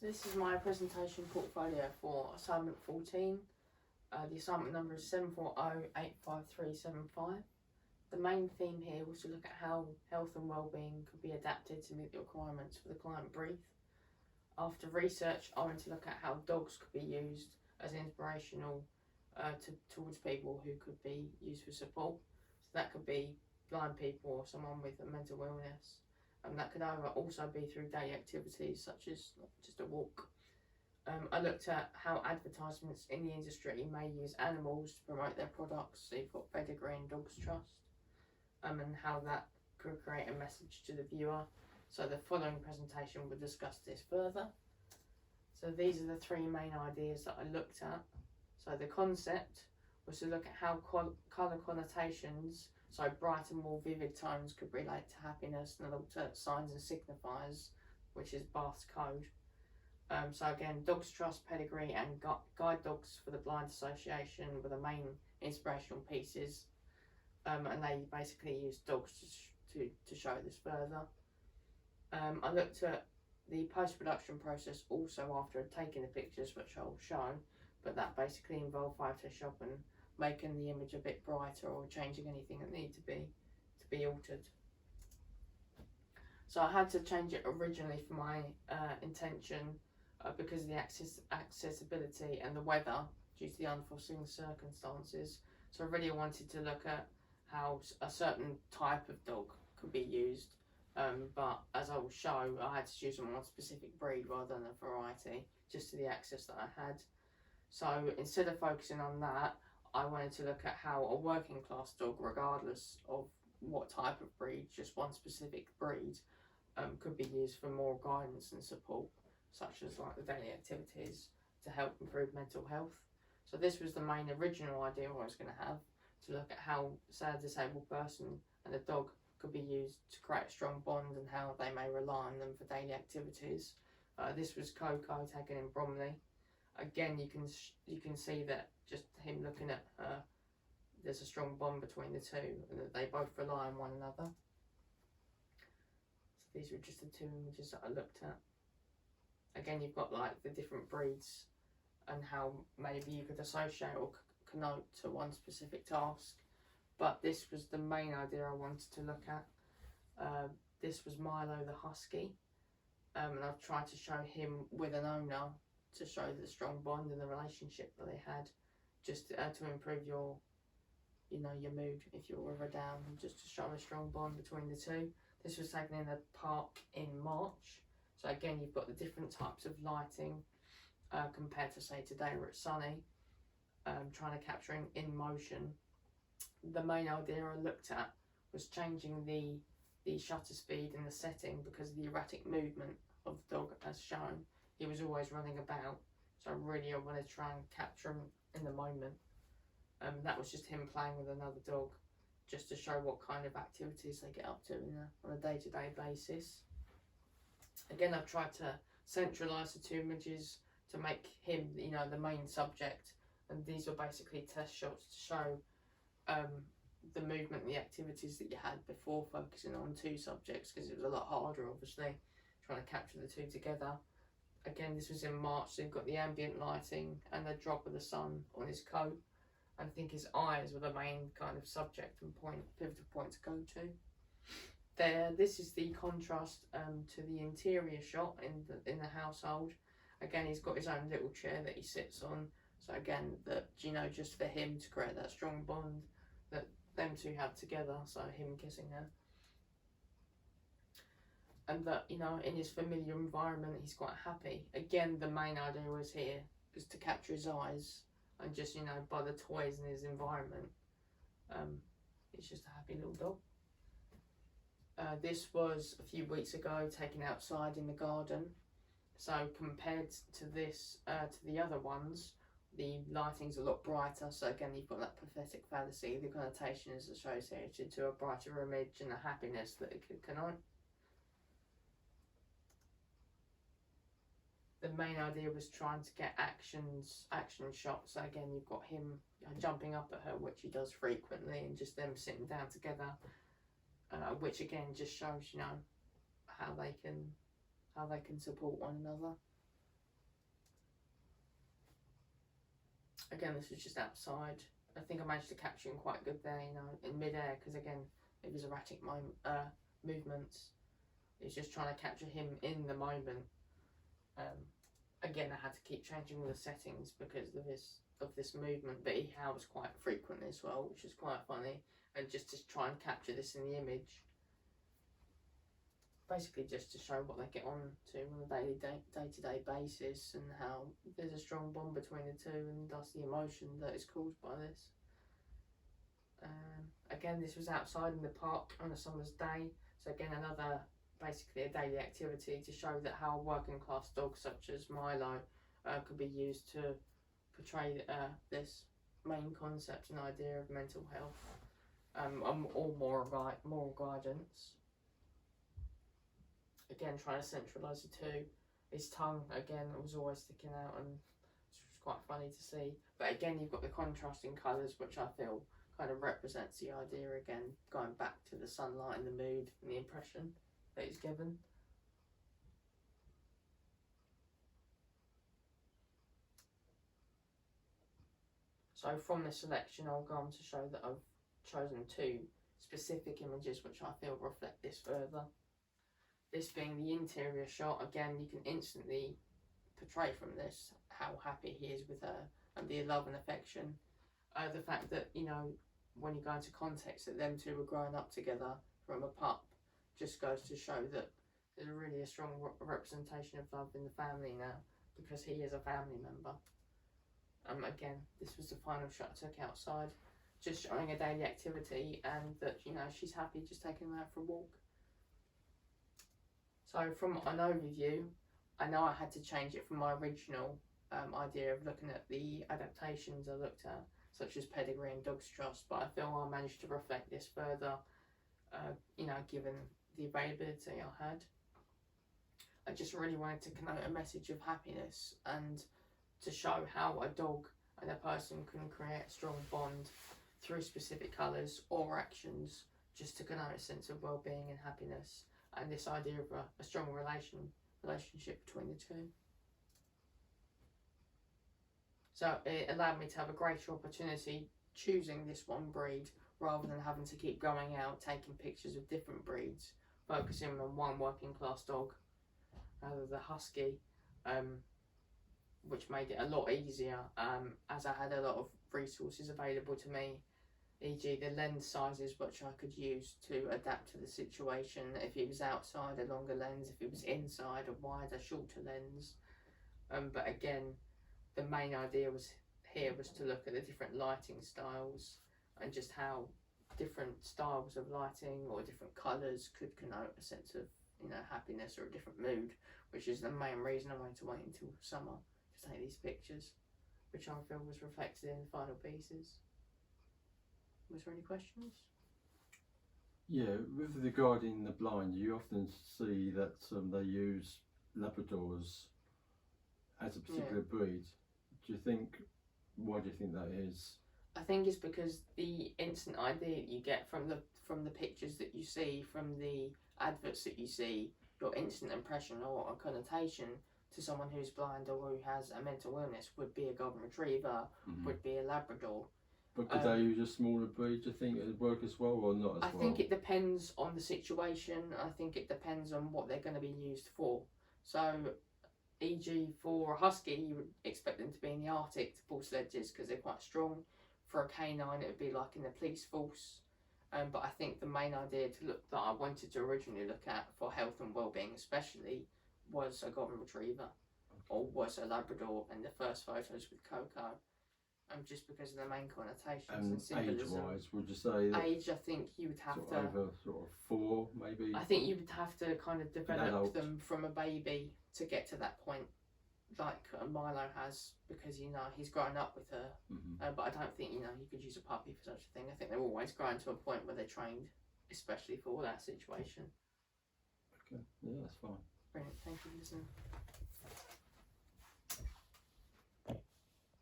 So this is my presentation portfolio for assignment 14. The assignment number is 740-85375. The main theme here was to look at how health and wellbeing could be adapted to meet the requirements for the client brief. After research, I went to look at how dogs could be used as inspirational towards people who could be used for support. So that could be blind people or someone with a mental illness. And that could also be through daily activities such as just a walk. I looked at how advertisements in the industry may use animals to promote their products. So you've got Pedigree and Dogs Trust, and how that could create a message to the viewer. So the following presentation will discuss this further. So these are the three main ideas that I looked at. So the concept was to look at how colour connotations, so bright and more vivid tones, could relate to happiness, and I looked at signs and signifiers, which is Bath's code. So again, Dogs Trust, Pedigree and Guide Dogs for the Blind Association were the main inspirational pieces, and they basically used dogs to show this further. I looked at the post-production process also after I'd taken the pictures, which I'll show, but that basically involved Photoshop and making the image a bit brighter or changing anything that needed to be altered. So I had to change it originally for my intention because of the accessibility and the weather due to the unforeseen circumstances. So I really wanted to look at how a certain type of dog could be used, but as I will show, I had to choose one specific breed rather than a variety, just to the access that I had. So instead of focusing on that, I wanted to look at how a working class dog, regardless of what type of breed, just one specific breed, could be used for more guidance and support, such as like the daily activities to help improve mental health. So this was the main original idea I was going to have, to look at how, say, a disabled person and a dog could be used to create a strong bond and how they may rely on them for daily activities. This was Coco taken in Bromley. Again, you can see that just him looking at her, there's a strong bond between the two, and that they both rely on one another. So these were just the two images that I looked at. Again, you've got like the different breeds and how maybe you could associate or connote to one specific task. But this was the main idea I wanted to look at. This was Milo the Husky, and I've tried to show him with an owner to show the strong bond and the relationship that they had, just to improve your mood if you're ever down, just to show a strong bond between the two. This was taken in a park in March. So again, you've got the different types of lighting compared to, say, today where it's sunny, trying to capture in motion. The main idea I looked at was changing the shutter speed and the setting because of the erratic movement of the dog as shown. He was always running about, so I wanted to try and capture him in the moment. That was just him playing with another dog, just to show what kind of activities they get up to on a day-to-day basis. Again, I've tried to centralise the two images to make him, the main subject, and these were basically test shots to show the movement and the activities that you had before focusing on two subjects, because it was a lot harder, obviously, trying to capture the two together. Again, this was in March, so you've got the ambient lighting and the drop of the sun on his coat. And I think his eyes were the main kind of subject and pivotal point to go to. This is the contrast to the interior shot in the household. Again, he's got his own little chair that he sits on. So again, just for him to create that strong bond that them two have together. So him kissing her. And that, in his familiar environment, he's quite happy. Again, the main idea was to capture his eyes and just, by the toys in his environment. He's just a happy little dog. This was a few weeks ago, taken outside in the garden. So compared to this, to the other ones, the lighting's a lot brighter. So again, you've got that prophetic fallacy. The connotation is associated to a brighter image and a happiness that it could connote. The main idea was trying to get action shots. So again, you've got him jumping up at her, which he does frequently, and just them sitting down together, which again just shows, how they can support one another. Again, this was just outside. I think I managed to capture him quite good there, you know, in mid-air, because again, it was erratic movements. It's just trying to capture him in the moment. Again, I had to keep changing the settings because of this movement, but he howls quite frequently as well, which is quite funny. And just to try and capture this in the image, basically just to show what they get on to on a daily day-to-day basis, and how there's a strong bond between the two, and thus the emotion that is caused by this. Again, this was outside in the park on a summer's day, so again another basically a daily activity to show that how working class dogs such as Milo could be used to portray this main concept and idea of mental health, or moral guidance. Again, trying to centralise the two. His tongue, again, was always sticking out, and which was quite funny to see. But again, you've got the contrasting colours, which I feel kind of represents the idea, again, going back to the sunlight and the mood and the impression that is given. So from this selection, I'll go on to show that I've chosen 2 specific images which I feel reflect this further. This being the interior shot, again, you can instantly portray from this how happy he is with her and the love and affection. The fact that, you know, when you go into context that them two were growing up together from a pup just goes to show that there's really a strong representation of love in the family now, because he is a family member. Again, this was the final shot I took outside, just showing a daily activity, and that, you know, she's happy just taking him out for a walk. So from an overview, I know I had to change it from my original idea of looking at the adaptations I looked at, such as Pedigree and Dog's Trust, but I feel I managed to reflect this further, you know, given the availability I had. I just really wanted to connote a message of happiness, and to show how a dog and a person can create a strong bond through specific colours or actions, just to connote a sense of well-being and happiness, and this idea of a strong relationship between the two. So it allowed me to have a greater opportunity choosing this one breed, rather than having to keep going out taking pictures of different breeds, focusing on one working class dog, the Husky, which made it a lot easier, as I had a lot of resources available to me, e.g. the lens sizes which I could use to adapt to the situation. If it was outside, a longer lens; if it was inside, a wider, shorter lens. But again, the main idea was to look at the different lighting styles, and just how different styles of lighting or different colours could connote a sense of, you know, happiness or a different mood, which is the main reason I wanted to wait until summer to take these pictures, which I feel was reflected in the final pieces. Was there any questions? Yeah, with regarding the blind, you often see that they use Labradors as a particular breed. Why do you think that is? I think it's because the instant idea that you get from the pictures that you see, from the adverts that you see, your instant impression or a connotation to someone who's blind or who has a mental illness would be a Golden Retriever, would be a Labrador. But could they use a smaller breed, do you think it would work as well, or not as well? I think it depends on the situation. I think it depends on what they're going to be used for. So, e.g. for a Husky, you would expect them to be in the Arctic to pull sledges because they're quite strong. For a canine, it would be like in the police force. But I think the main idea that I wanted to originally look at for health and well-being especially was a Golden Retriever, or was a Labrador in the first photos with Coco. Just because of the main connotations and symbolism. Age-wise, would you say that? Age, I think you would have to... Over sort of 4, maybe? I think you would have to kind of develop them from a baby to get to that point, like Milo has, because, you know, he's grown up with her. But I don't think, you know, you could use a puppy for such a thing. I think they're always growing to a point where they're trained, especially for that situation. Okay, yeah, that's fine. Brilliant, thank you for listening.